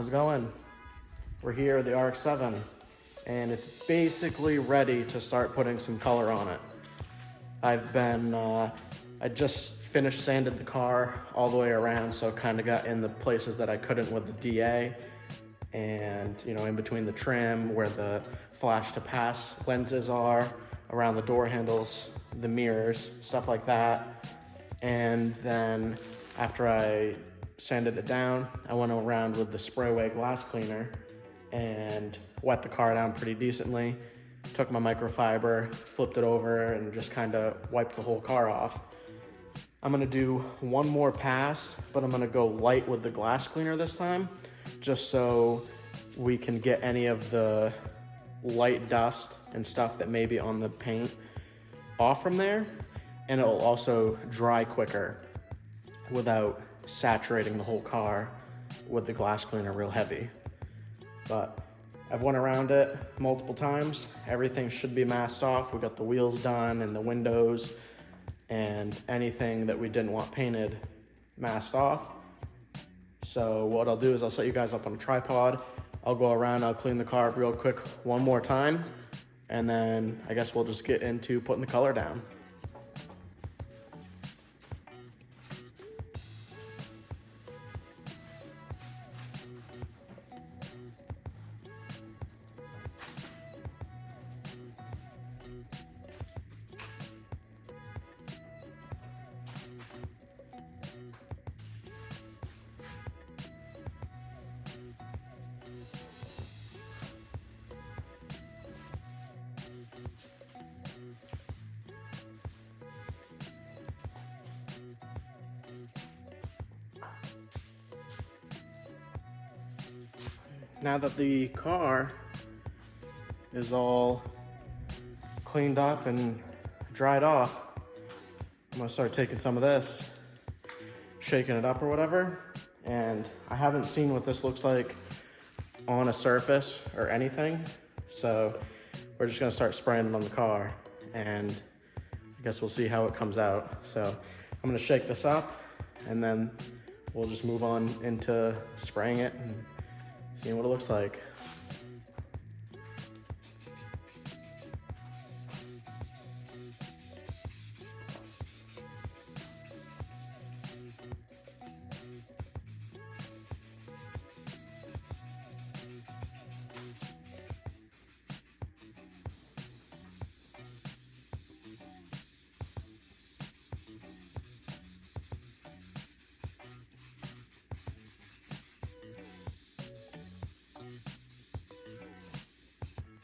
How's it going? We're here at the RX7 and it's basically ready to start putting some color on it. I just finished sanded the car all the way around, so kind of got in the places that I couldn't with the DA, and in between the trim where the flash to pass lenses are, around the door handles, the mirrors, stuff like that. And then after I sanded it down, I went around with the sprayway glass cleaner and wet the car down pretty decently. Took my microfiber, flipped it over, and just kind of wiped the whole car off. I'm gonna do one more pass, but I'm gonna go light with the glass cleaner this time, just so we can get any of the light dust and stuff that may be on the paint off from there. And it'll also dry quicker without saturating the whole car with the glass cleaner real heavy. But I've went around it multiple times. Everything should be masked off. We got the wheels done and the windows and anything that we didn't want painted masked off. So what I'll do is I'll set you guys up on a tripod. I'll go around, I'll clean the car up real quick one more time, and then I guess we'll just get into putting the color down. Now that the car is all cleaned up and dried off, I'm gonna start taking some of this, shaking it up or whatever. And I haven't seen what this looks like on a surface or anything. So we're just gonna start spraying it on the car, and I guess we'll see how it comes out. So I'm gonna shake this up and then we'll just move on into spraying it and seeing what it looks like.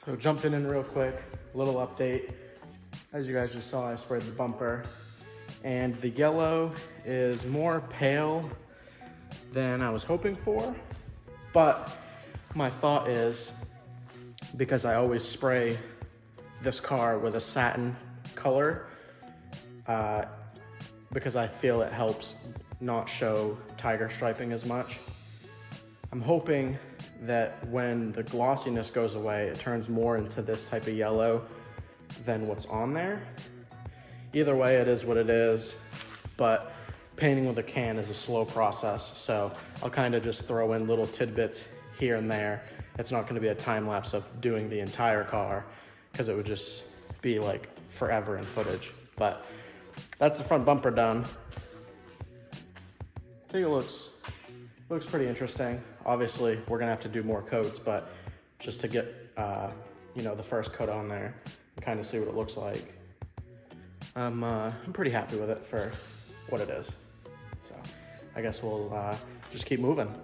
So jumping in real quick, little update. As you guys just saw, I sprayed the bumper, and the yellow is more pale than I was hoping for. But my thought is, because I always spray this car with a satin color, because I feel it helps not show tiger striping as much. I'm hoping that when the glossiness goes away, it turns more into this type of yellow than what's on there. Either way, it is what it is, but painting with a can is a slow process, so I'll kind of just throw in little tidbits here and there. It's not gonna be a time lapse of doing the entire car, because it would just be like forever in footage. But that's the front bumper done. I think it looks pretty interesting. Obviously, we're gonna have to do more coats, but just to get the first coat on there and kind of see what it looks like. I'm pretty happy with it for what it is. So I guess we'll just keep moving.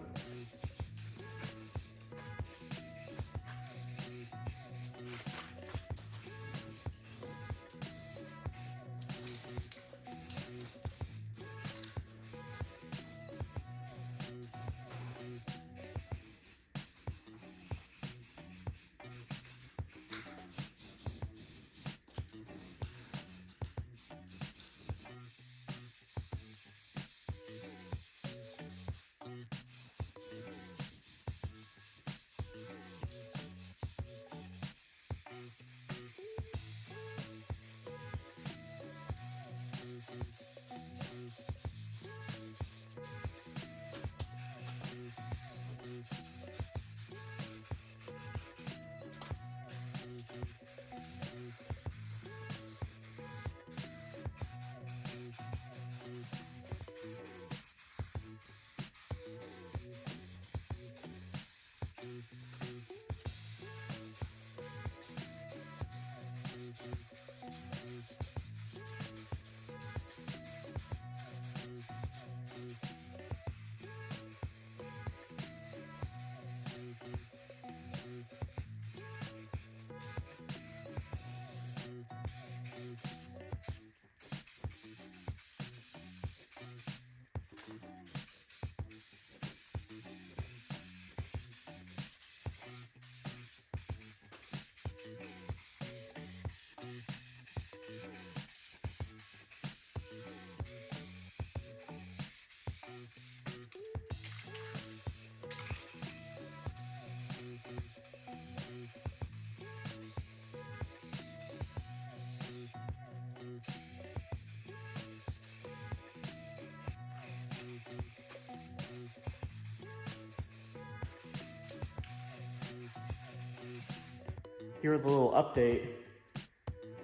here's a little update.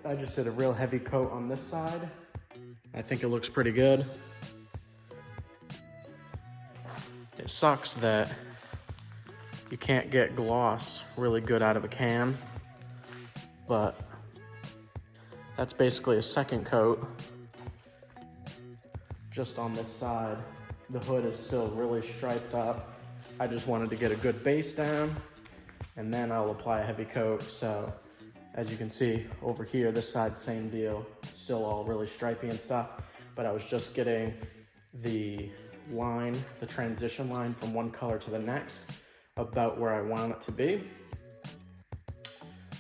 I just did a real heavy coat on this side. I think it looks pretty good. It sucks that you can't get gloss really good out of a can, but that's basically a second coat just on this side. The hood is still really striped up. I just wanted to get a good base down, and then I'll apply a heavy coat. So as you can see over here, this side, same deal, still all really stripy and stuff, but I was just getting the line, the transition line from one color to the next about where I want it to be.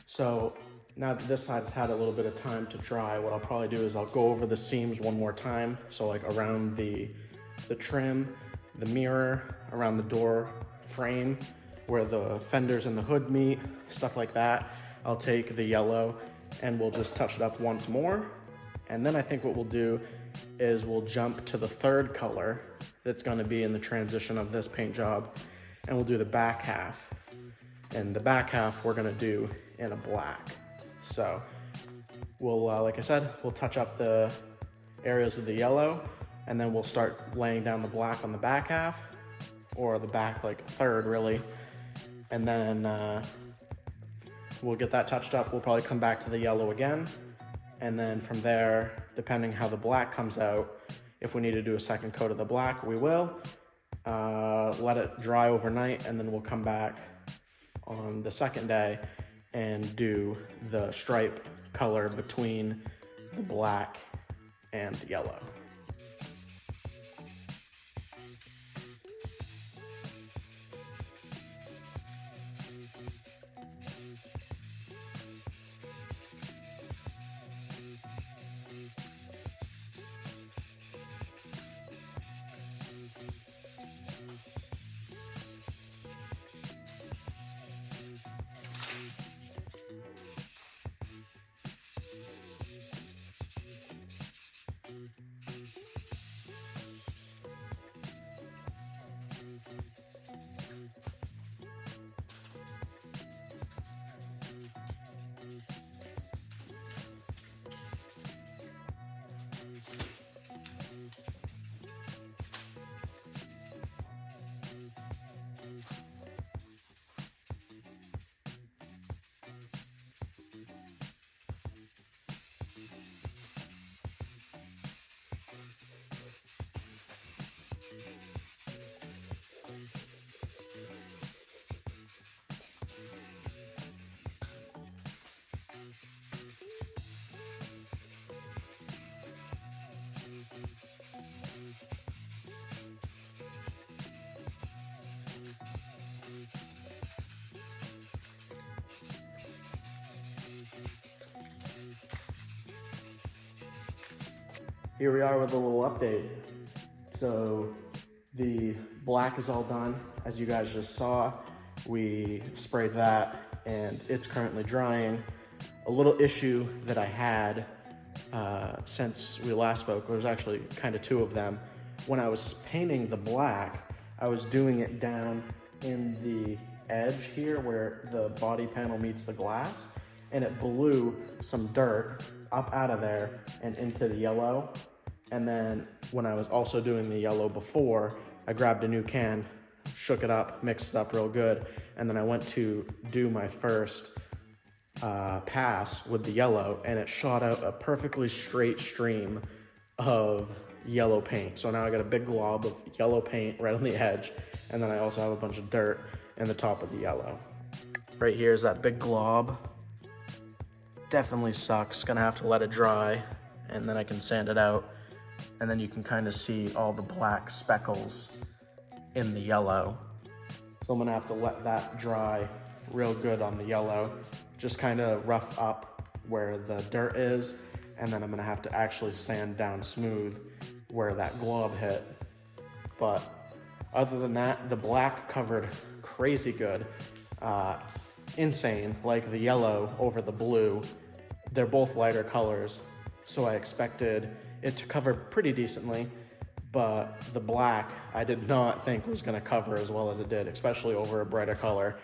So now that this side's had a little bit of time to dry, what I'll probably do is I'll go over the seams one more time. So like around the trim, the mirror, around the door frame, where the fenders and the hood meet, stuff like that. I'll take the yellow and we'll just touch it up once more. And then I think what we'll do is we'll jump to the third color that's gonna be in the transition of this paint job, and we'll do the back half. And the back half we're gonna do in a black. So we'll, like I said, we'll touch up the areas with the yellow, and then we'll start laying down the black on the back half, or the back like third really. And then we'll get that touched up. We'll probably come back to the yellow again. And then from there, depending how the black comes out, if we need to do a second coat of the black, we will. Let it dry overnight, and then we'll come back on the second day and do the stripe color between the black and the yellow. Here we are with a little update. So the black is all done. As you guys just saw, we sprayed that and it's currently drying. A little issue that I had since we last spoke, there was actually kind of two of them. When I was painting the black, I was doing it down in the edge here where the body panel meets the glass, and it blew some dirt up out of there and into the yellow. And then when I was also doing the yellow before, I grabbed a new can, shook it up, mixed it up real good, and then I went to do my first pass with the yellow, and it shot out a perfectly straight stream of yellow paint. So now I got a big glob of yellow paint right on the edge, and then I also have a bunch of dirt in the top of the yellow. Right here is that big glob. Definitely sucks, gonna have to let it dry, and then I can sand it out, and then you can kind of see all the black speckles in the yellow. So I'm gonna have to let that dry real good on the yellow, just kind of rough up where the dirt is, and then I'm gonna have to actually sand down smooth where that glob hit. But other than that, the black covered crazy good. Insane, like the yellow over the blue. They're both lighter colors, so I expected it to cover pretty decently, but the black I did not think was gonna cover as well as it did, especially over a brighter color.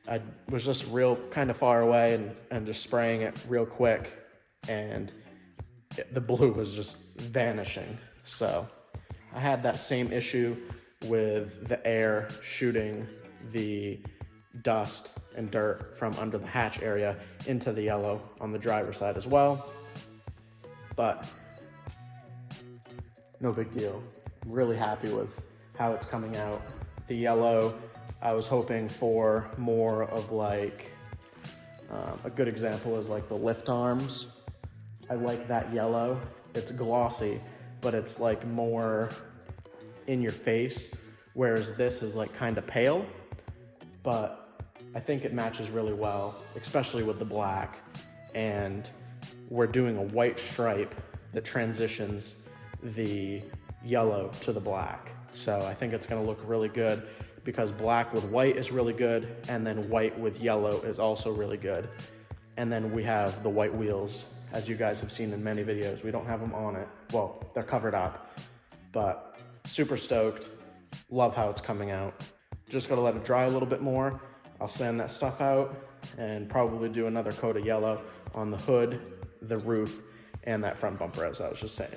I was just real kind of far away and just spraying it real quick, and the blue was just vanishing. So I had that same issue with the air shooting the dust and dirt from under the hatch area into the yellow on the driver's side as well. But no big deal. I'm really happy with how it's coming out. The yellow, I was hoping for more of like, a good example is like the lift arms. I like that yellow. It's glossy, but it's like more in your face, whereas this is like kind of pale, but I think it matches really well, especially with the black. And we're doing a white stripe that transitions the yellow to the black. So I think it's gonna look really good, because black with white is really good, and then white with yellow is also really good. And then we have the white wheels, as you guys have seen in many videos. We don't have them on it. Well, they're covered up, but super stoked. Love how it's coming out. Just gotta let it dry a little bit more. I'll sand that stuff out and probably do another coat of yellow on the hood, the roof, and that front bumper, as I was just saying.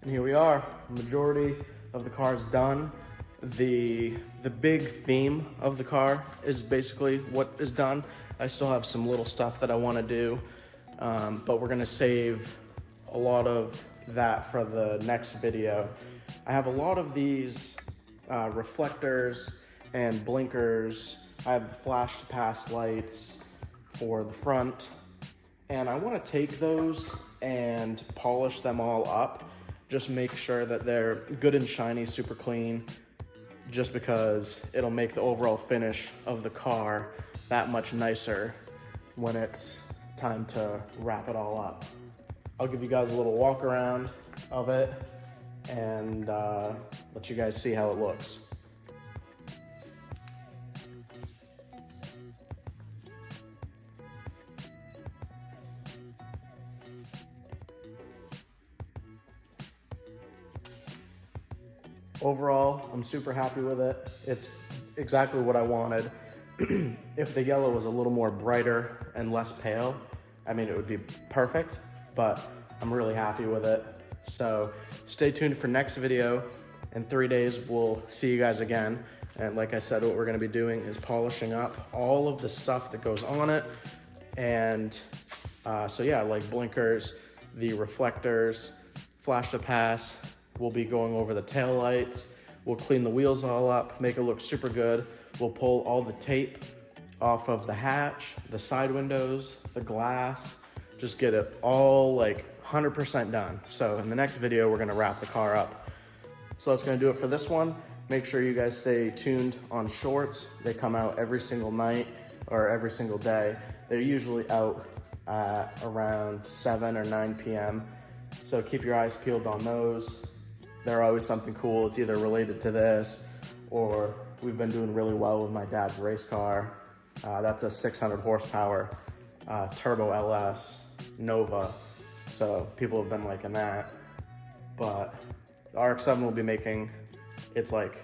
And here we are, the majority of the car is done. The big theme of the car is basically what is done. I still have some little stuff that I want to do, but we're gonna save a lot of that for the next video. I have a lot of these reflectors and blinkers. I have the flash to pass lights for the front, and I want to take those and polish them all up. Just make sure that they're good and shiny, super clean, just because it'll make the overall finish of the car that much nicer when it's time to wrap it all up. I'll give you guys a little walk around of it and let you guys see how it looks. Overall, I'm super happy with it. It's exactly what I wanted. If the yellow was a little more brighter and less pale, I mean, it would be perfect, but I'm really happy with it. So stay tuned for next video. In 3 days, we'll see you guys again. And like I said, what we're gonna be doing is polishing up all of the stuff that goes on it. And so yeah, like blinkers, the reflectors, flash to pass. We'll be going over the tail lights. We'll clean the wheels all up, make it look super good. We'll pull all the tape off of the hatch, the side windows, the glass, just get it all like 100% done. So in the next video, we're gonna wrap the car up. So that's gonna do it for this one. Make sure you guys stay tuned on shorts. They come out every single night or every single day. They're usually out at around 7 or 9 p.m. So keep your eyes peeled on those. They're always something cool. It's either related to this, or we've been doing really well with my dad's race car. That's a 600 horsepower turbo LS Nova. So people have been liking that. But the RX7 will be making its like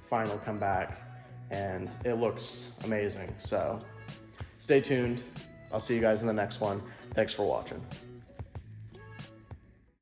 final comeback, and it looks amazing. So stay tuned. I'll see you guys in the next one. Thanks for watching.